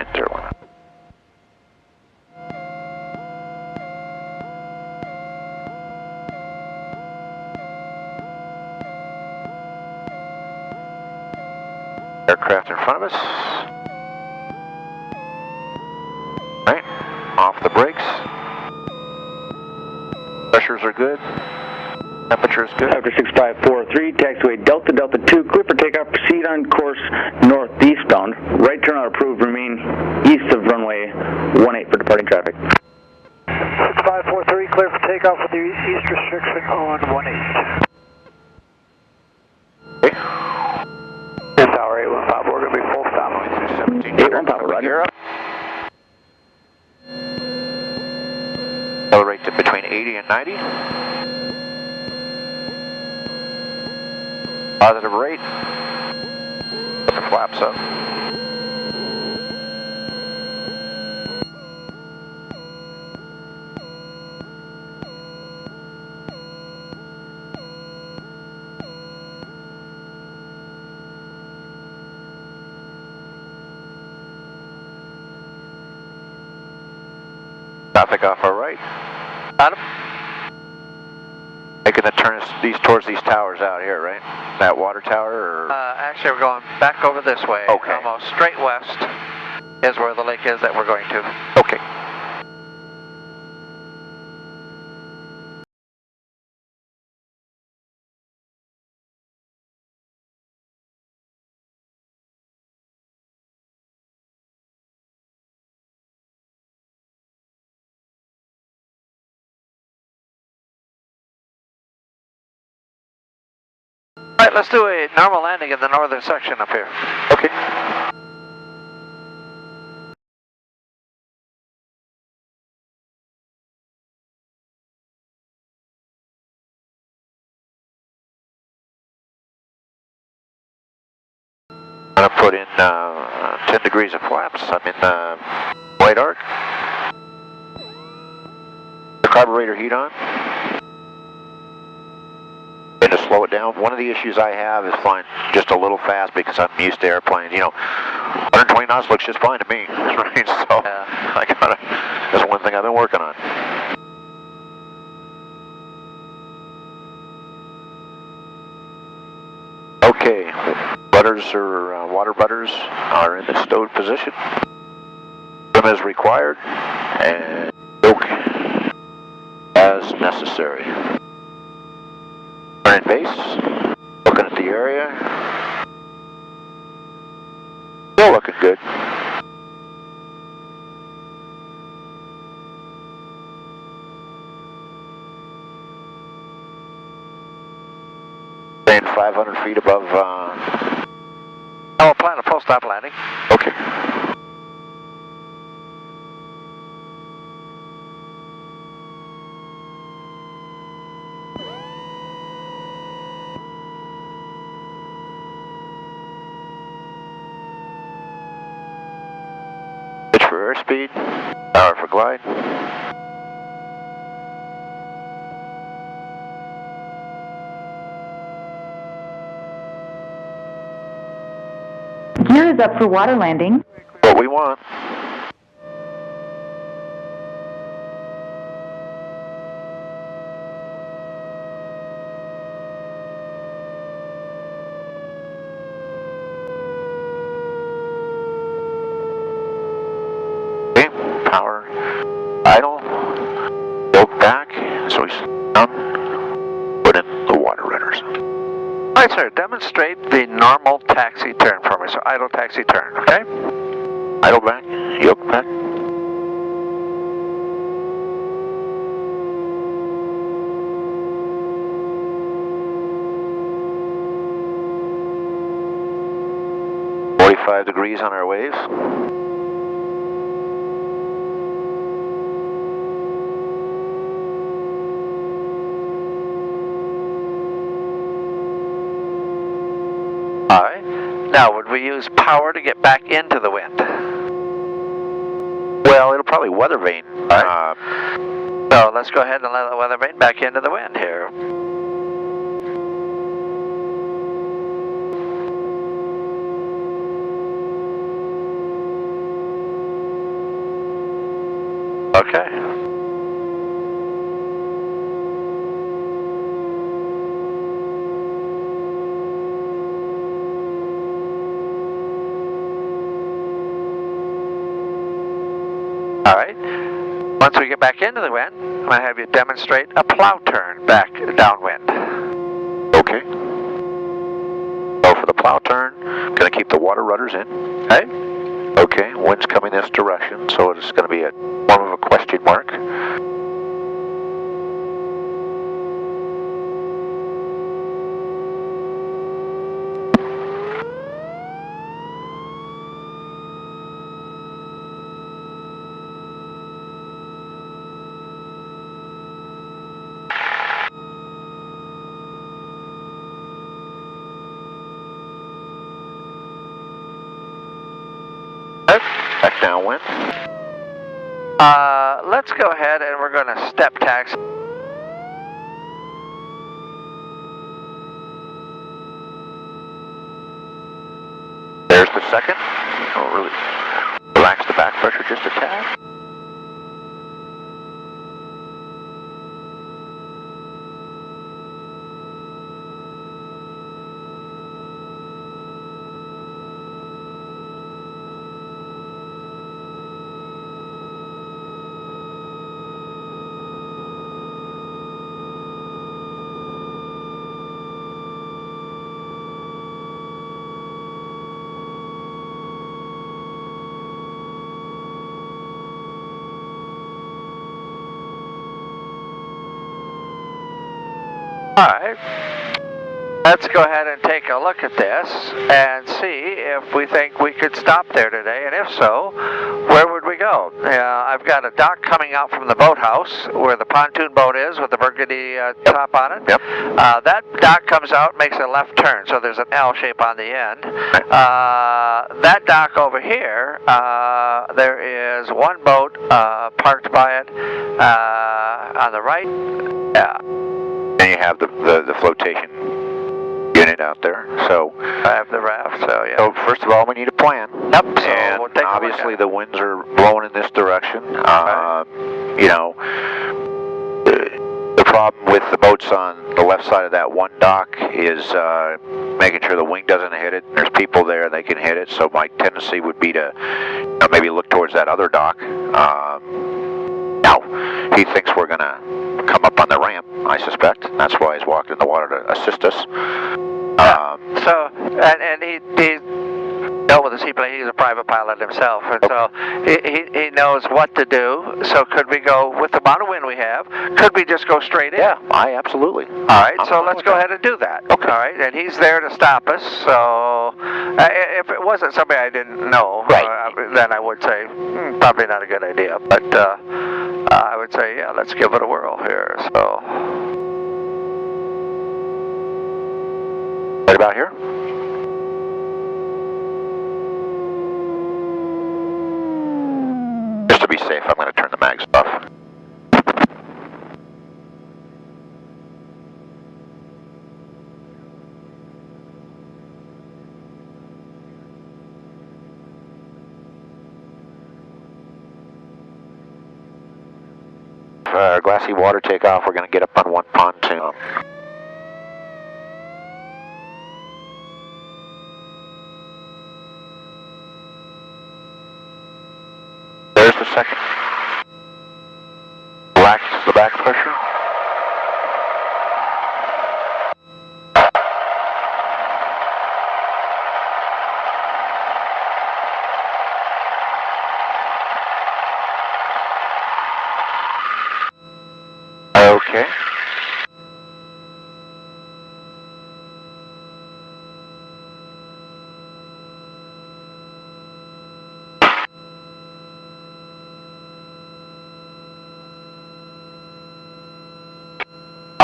Fine, third one. Aircraft in front of us. Right, off the brakes. Pressures are good. Temperature is good. After 6543, taxiway Delta Delta 2, clear for takeoff, proceed on course northeastbound. Right turn out approved, remain east of runway 18 for departing traffic. 6543, clear for takeoff with the east restriction on 18. Okay. This hour 815, we're going to be full stop. 815, roger. Gear up. Accelerate to between 80 and 90. Positive rate. Put the flaps up. Traffic off our right. Adam? Making the turn towards these towers out here, right? That water tower, or? Actually, we're going back over this way. Okay. Almost straight west is where the lake is that we're going to. Okay. All right, let's do a normal landing in the northern section up here. Okay. I'm going to put in 10 degrees of flaps. I'm in white arc. The carburetor heat on. And to slow it down, one of the issues I have is flying just a little fast because I'm used to airplanes. You know, 120 knots looks just fine to me, right? So that's one thing I've been working on. Okay, butters or water butters are in the stowed position. Trim as required, and yoke as necessary. Turning base, looking at the area. Still looking good. Staying 500 feet above. I'll plan a full stop landing. Okay. Pitch for airspeed, power for glide. Gear is up for water landing. What we want. Okay, power idle. Yoke back, so he's down. Put in the water runners. All right, sir, demonstrate the normal taxi turn for me. So idle taxi turn, okay? Idle back, yoke back. .45 degrees on our waves. All right. Now, would we use power to get back into the wind? Well, it'll probably weather vane. All right. So let's go ahead and let the weather vane back into the wind here. Okay. All right. Once we get back into the wind, I'm going to have you demonstrate a plow turn back downwind. Okay. So for the plow turn, I'm going to keep the water rudders in. Okay. Okay, wind's coming this direction, so it's going to be a form of a question mark. Back downwind. Let's go ahead and we're going to step taxi. There's the second. Oh, really relax the back pressure just a tad. All right. Let's go ahead and take a look at this and see if we think we could stop there today, and if so, where would we go? I've got a dock coming out from the boathouse where the pontoon boat is with the burgundy top on it. Yep. That dock comes out, makes a left turn, so there's an L shape on the end. That dock over here, there is one boat parked by it on the right. And you have the flotation unit out there. So I have the raft, so yeah. So first of all, we need a plan. Yep. So And we'll take obviously the winds are blowing in this direction. Right. You know, the problem with the boats on the left side of that one dock is making sure the wing doesn't hit it. There's people there, they can hit it. So my tendency would be to maybe look towards that other dock. Now, he thinks we're going to come up on the ramp, I suspect. That's why he's walked in the water to assist us. So, and he dealt with the seaplane. He's a private pilot himself, and so he knows what to do. So could we go with the amount of wind we have? Could we just go straight in? Yeah, absolutely. All right, so let's go ahead and do that. Okay. All right, and he's there to stop us. So if it wasn't somebody I didn't know, then I would say probably not a good idea. But I would say, yeah, let's give it a whirl here. So right about here. Just to be safe, I'm going to turn the mags off. Glassy water takeoff, we're going to get up on one pontoon. There's the second. Relax the back pressure. Okay.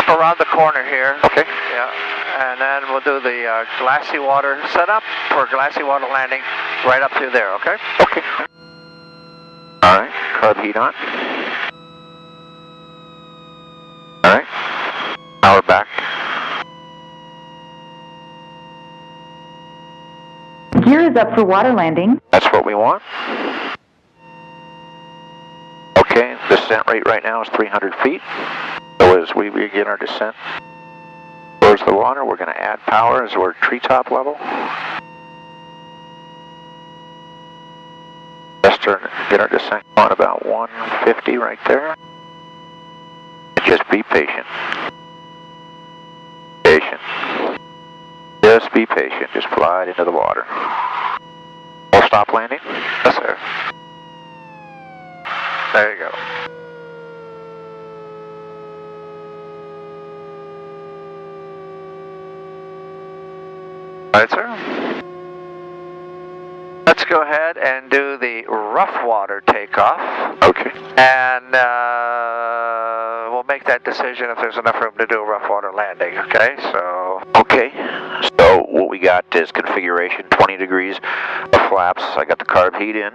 up around the corner here. Okay. Yeah, and then we'll do the glassy water setup for glassy water landing right up through there. Okay. Okay. All right. Carb heat on. All right. Power back. Gear is up for water landing. That's what we want. Okay. descent rate right now is 300 feet. So as we begin our descent towards the water, we're going to add power as we're treetop level. Just get our descent on about 150 right there. And just be patient. Patient. Just be patient. Just glide into the water. Full stop landing? Yes, sir. There you go. All right, sir. Let's go ahead and do the rough water takeoff. Okay. And we'll make that decision if there's enough room to do a rough water landing, okay? So. Okay. So what we got is configuration 20 degrees of flaps. I got the carb heat in.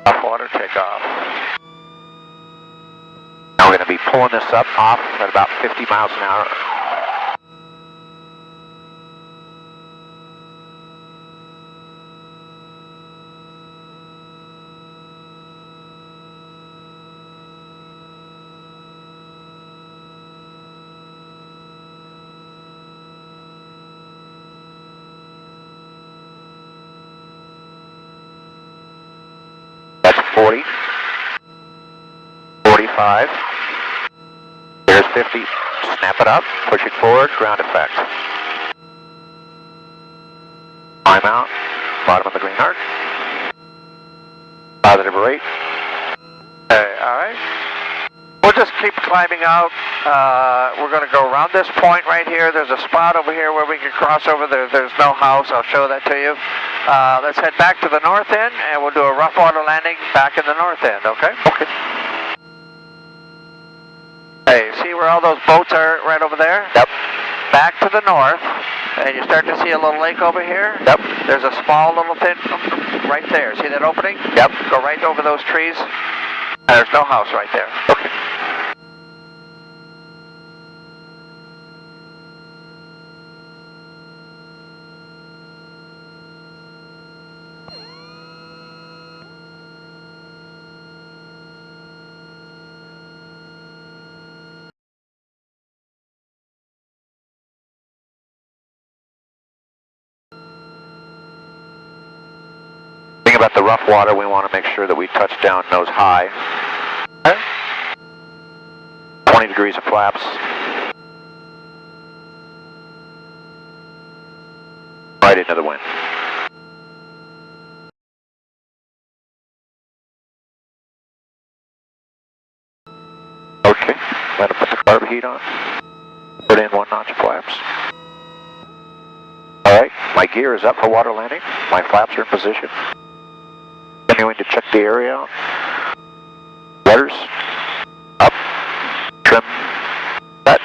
Rough water takeoff. Now we're going to be pulling this up off at about 50 miles an hour. That's 40. 45. Here's 50. Snap it up. Push it forward. Ground effect. Climb out. Bottom of the green arc. Positive rate. Okay, all right. We'll just keep climbing out. We're going to go around this point right here. There's a spot over here where we can cross over. There's no house. I'll show that to you. Let's head back to the north end, and we'll do a rough water landing back in the north end, okay? Okay. Hey, see where all those boats are right over there? Yep. Back to the north, and you start to see a little lake over here? Yep. There's a small little thin right there. See that opening? Yep. Go right over those trees. There's no house right there. Okay. Thing about the rough water, we want to make sure that we touch down nose high. Okay. 20 degrees of flaps. Right into the wind. Okay, let him put the carb heat on. Put in 1 notch of flaps. Alright, my gear is up for water landing. My flaps are in position. Continuing to check the area out. Rudders. Up. Trim. Set.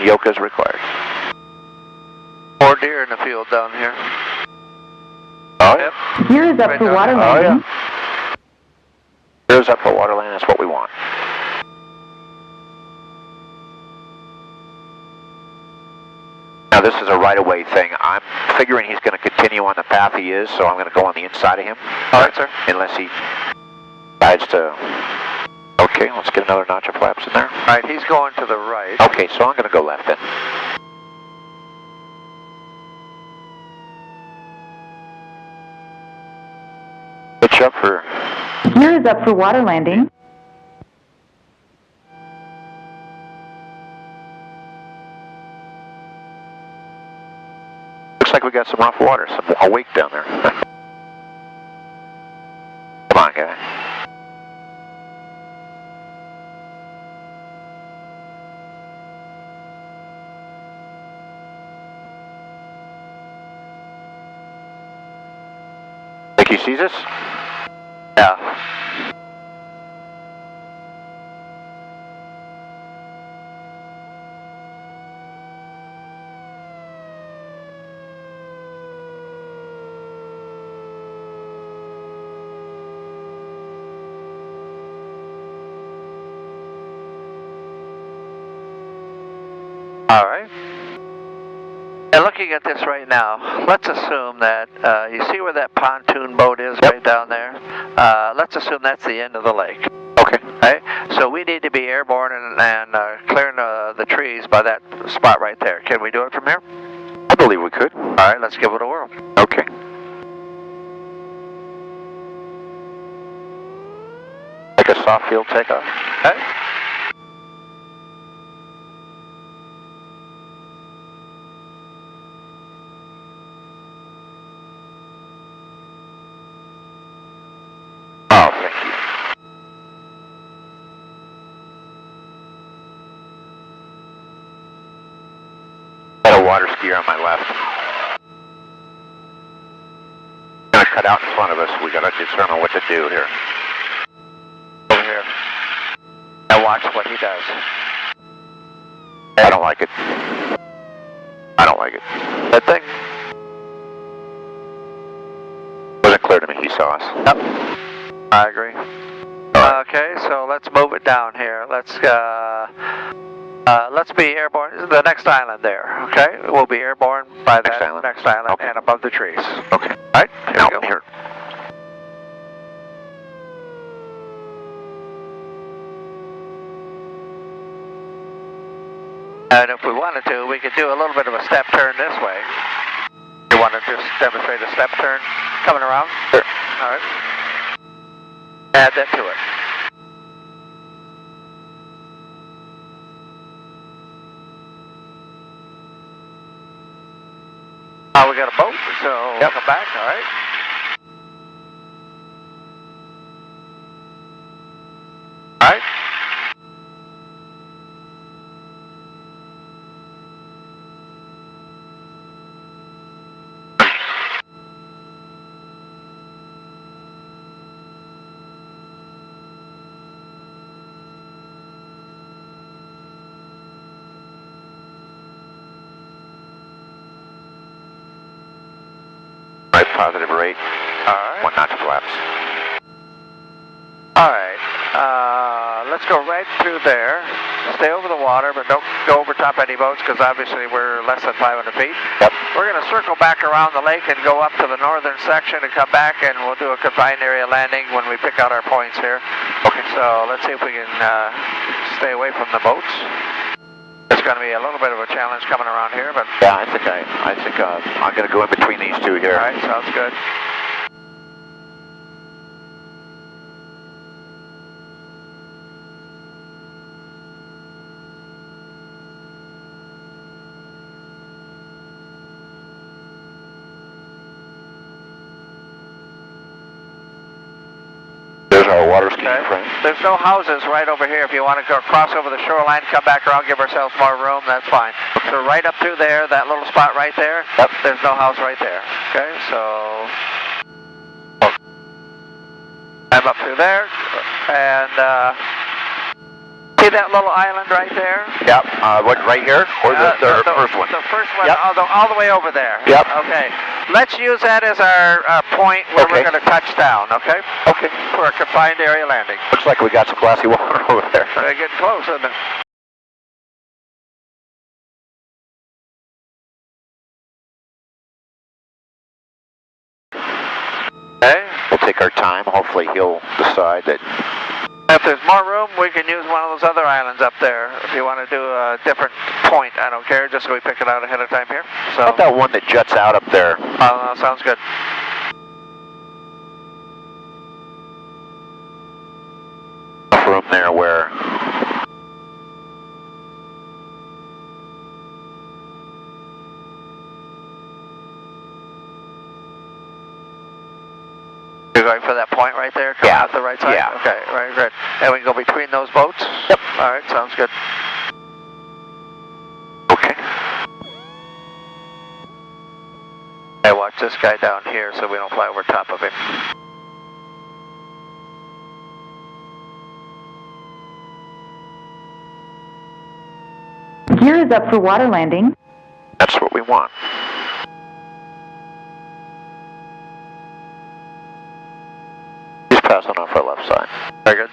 Yoke is required. 4 deer in the field down here. Oh yeah. Gear is up Right for down water there. Oh landing. yeah. Gear is up for water landing. That's what we want. Now this is a right-of-way thing. I'm figuring he's going to continue on the path he is, so I'm going to go on the inside of him. All right, sir. Unless he decides to... Okay, let's get another notch of flaps in there. All right, he's going to the right. Okay, so I'm going to go left then. Pitch up for... Gear is up for water landing. Looks like we got some rough water, a wake down there. Come on, guy. Think he sees us? Yeah. All right. It looks looking at this right now, let's assume that, you see where that pontoon boat is right down there? Let's assume that's the end of the lake. Okay. Okay? So we need to be airborne and clearing the trees by that spot right there. Can we do it from here? I believe we could. All right, let's give it a whirl. Okay. Like a soft field takeoff. Okay. Oh, thank you. Got a water skier on my left. Gonna cut out in front of us. We gotta determine what to do here. Over here. Now watch what he does. I don't like it. I don't like it. Good thing. Wasn't clear to me he saw us. Yep. I agree. Okay, so let's move it down here. Let's be airborne. The next island there. Okay, we'll be airborne by that next island Okay. and above the trees. Okay. All right. Here Now, we go. here. And if we wanted to, we could do a little bit of a step turn this way. You want to just demonstrate a step turn coming around? Sure. All right. Add that to it. Oh, we got a boat, so Yep. come back, all right? All right. Right, positive rate. All right. 1 knot flaps. All right, let's go right through there. Stay over the water, but don't go over top any boats because obviously we're less than 500 feet. Yep. We're going to circle back around the lake and go up to the northern section and come back, and we'll do a confined area landing when we pick out our points here. Okay. So let's see if we can stay away from the boats. It's going to be a little bit of a challenge coming around here, but Yeah, I think I'm gonna go in between these two here. all right, sounds good. There's our water skiing Okay. friend. There's no houses right over here. If you want to go cross over the shoreline, come back around, give ourselves more room, that's fine. So right up through there, that little spot right there, Yep. there's no house right there. Okay, so I'm up through there, and see that little island right there? Yep. What, right here? Or the first one? The first one, Yep. all the way over there. Yep. Okay, let's use that as our point where Okay. we're going to touch down, okay? Okay. For a confined area landing. Looks like we got some glassy water over there. They're getting close, isn't it? Okay. We'll take our time. Hopefully he'll decide that. If there's more room, we can use one of those other islands up there. If you want to do a different point, I don't care, just so we pick it out ahead of time here. So, How about that one that juts out up there? sounds good. Enough room there where. You're going for that point right there, coming Yeah. out the right side? Yeah. Okay, right, good. And we can go between those boats? Yep. All right, sounds good. Okay. Hey, watch this guy down here so we don't fly over top of him. Gear is up for water landing. That's what we want. He's passing off our left side. Very good.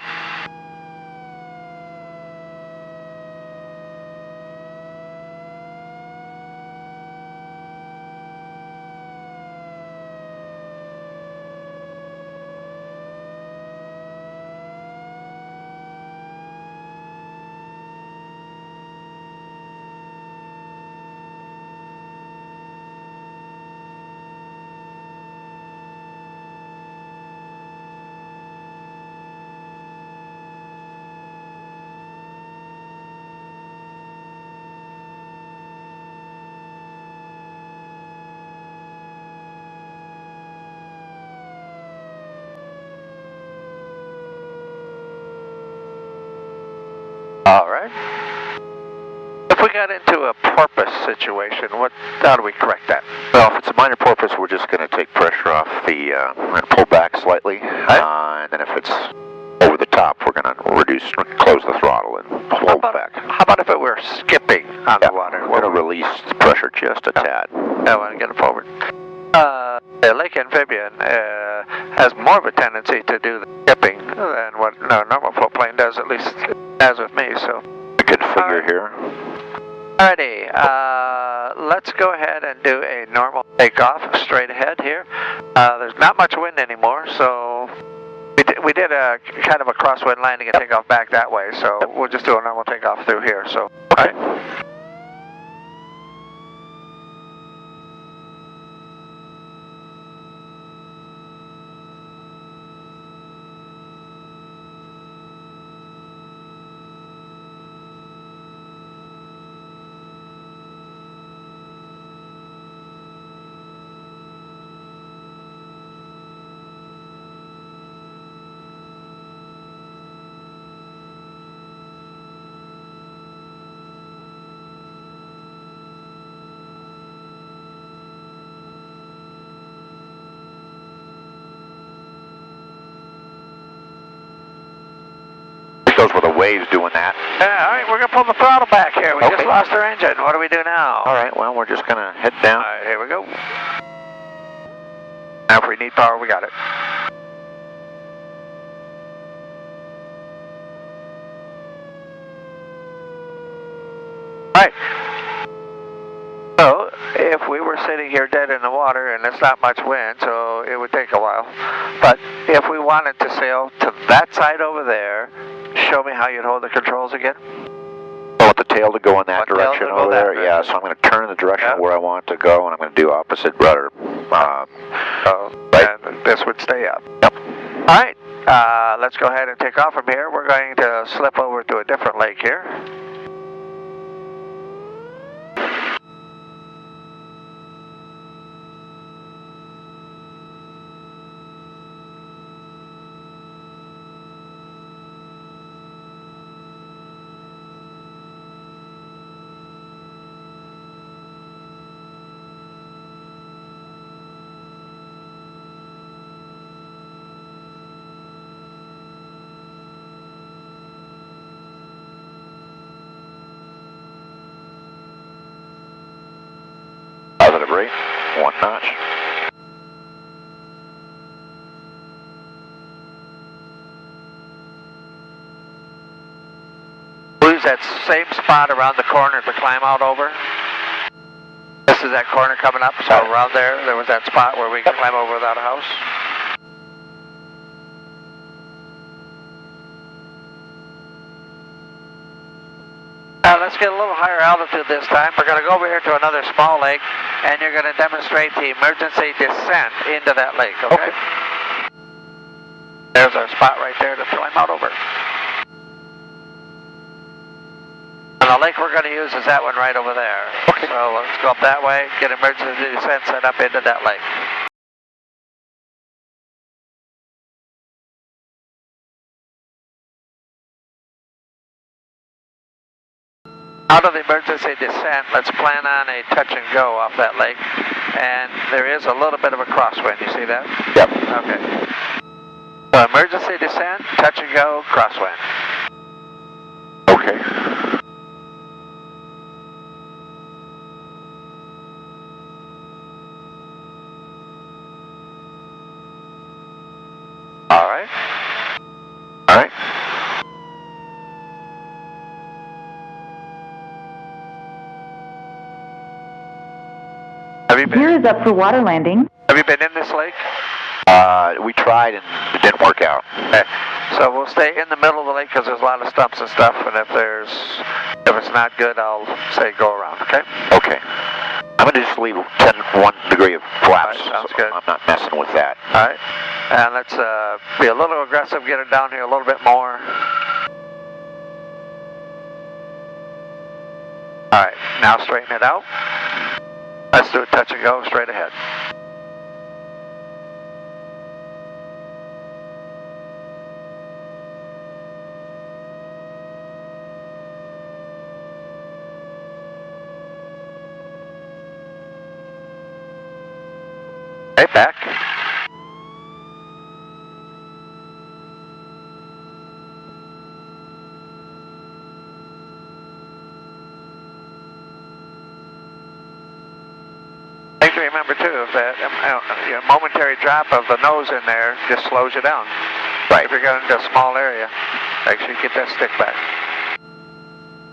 right. If we got into a porpoise situation, how do we correct that? Well, if it's a minor porpoise, we're just going to take pressure off the, we're going to pull back slightly, and then if it's over the top, we're going to close the throttle and pull back. How about if it were skipping on the water? We're going to release the pressure just a tad. I want to get it forward. The lake amphibian has more of a tendency to do the skipping than what a normal float plane does, at least as with me, so. A good figure here. Alrighty, let's go ahead and do a normal takeoff straight ahead here. There's not much wind anymore, so we did a kind of a crosswind landing and takeoff back that way, so we'll just do a normal takeoff through here, so. Okay. Goes with the waves doing that. Yeah, alright, we're going to pull the throttle back here. We just lost our engine. What do we do now? Alright, well, we're just going to head down. Alright, here we go. Now if we need power, we got it. Alright. So, if we were sitting here dead in the water and there's not much wind, so it would take a while. But if we wanted to sail to that side over there, show me how you'd hold the controls again. I want the tail to go in that direction over there. Direction. Yeah, so I'm going to turn in the direction of where I want it to go, and I'm going to do opposite rudder. Right. And this would stay up. Yep. Alright, let's go ahead and take off from here. We're going to slip over to a different lake here. Positive rate, 1 notch. We'll use that same spot around the corner to climb out over. This is that corner coming up, so around there was that spot where we can climb over without a house. Let's get a little higher altitude this time. We're going to go over here to another small lake, and you're going to demonstrate the emergency descent into that lake, okay? There's our spot right there to climb out over. And the lake we're going to use is that one right over there. Okay. So let's go up that way, get emergency descent set up into that lake. Out of the emergency descent, let's plan on a touch and go off that lake. And there is a little bit of a crosswind, you see that? Yep. Okay. So emergency descent, touch and go, crosswind. Okay. All right. All right. Have you Gear been, is up for water landing. have you been in this lake? We tried and it didn't work out. Okay. So we'll stay in the middle of the lake because there's a lot of stumps and stuff, and if it's not good, I'll say go around, okay? Okay. I'm going to just leave 1 degree of flaps. All right, sounds so good. I'm not messing with that. All right. And let's be a little aggressive, get it down here a little bit more. All right, now straighten it out. Let's do a touch and go straight ahead. Right back. I think to remember too, if that momentary drop of the nose in there just slows you down. Right. If you're going into a small area, make sure you get that stick back.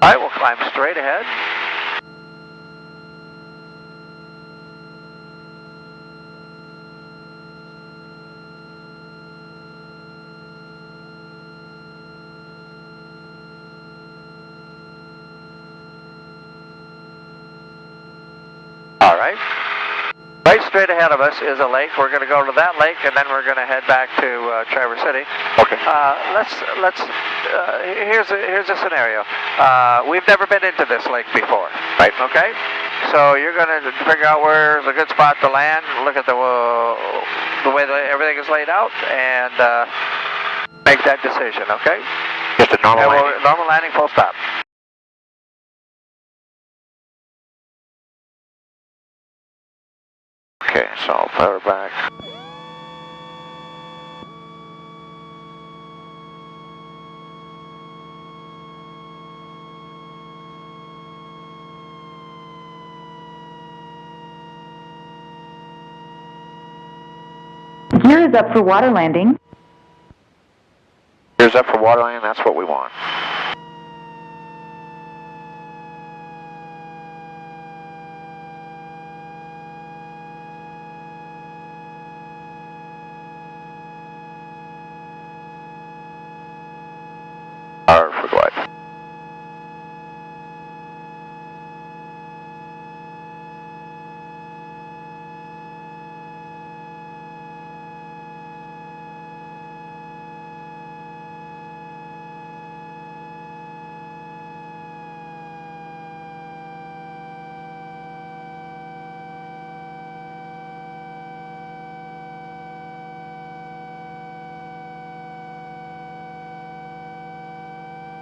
All right, we'll climb straight ahead. All right. Right straight ahead of us is a lake. We're going to go to that lake, and then we're going to head back to Traverse City. Okay. Here's a scenario. We've never been into this lake before. Right. Okay. So you're going to figure out where's a good spot to land. Look at the way that everything is laid out, and make that decision. Okay. Just a normal landing. Normal landing, full stop. Okay, so I'll power back. Gear is up for water landing. Here's up for water landing, that's what we want. R for glide.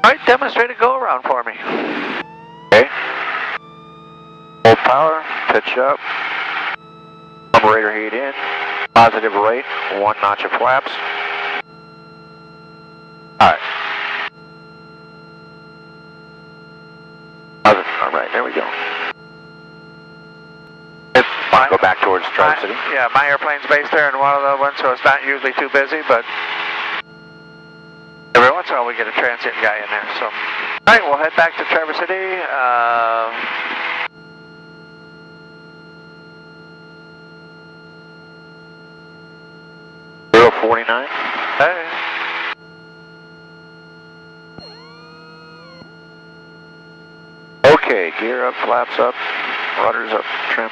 All right, demonstrate a go around for me. Okay. Full power, pitch up. Carburetor heat in. Positive rate, 1 notch of flaps. Alright. Alright, there we go. Go back towards Traverse City. Yeah, my airplane's based there in one of the ones, so it's not usually too busy, but every once in a while we get a transient guy in there. So, all right, we'll head back to Traverse City. 049. Hey. Okay, gear up, flaps up, rudders up, trim.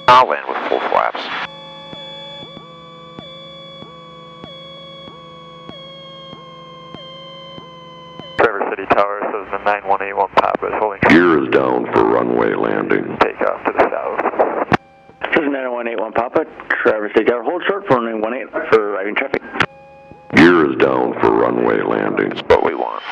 I'll land with full flaps. Traverse City Tower says the 9181 Papa is holding. Gear is down for landing. Take off to the south. This is 90181 Papa, Traverse State Tower. Hold short for runway 18 for arriving traffic. Gear is down for runway landing. That's what we want.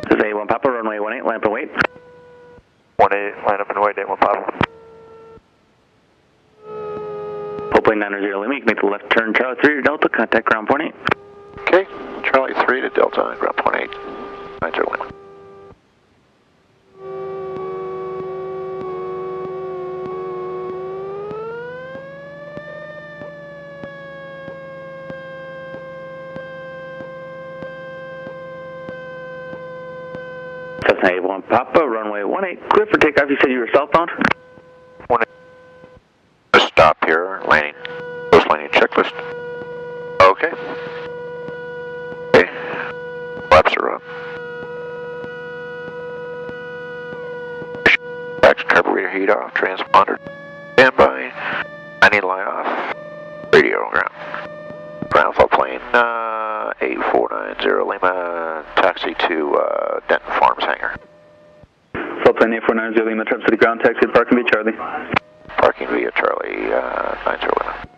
This is 81 Papa, runway 18, line up and wait. 18, line up and wait, 81 Papa. Hopefully 900 Lima, you can make the left turn, Charlie 3 to Delta, contact ground point 8. Okay, Charlie 3 to Delta, ground point 8, 90 Lima. Cessna 81 Papa, runway 18, clear for takeoff. You said you were southbound? Just stop here, landing, post landing checklist. Okay. Okay, flaps are up. Action carburetor heat off, transponder standby, 90 line off, radio ground. Ground flow plane 8490 Lima, taxi to Denton Farms hangar. Floatplane 8490 Lima, Trap City ground, taxi to parking via Charlie. Parking via Charlie 90 Lima.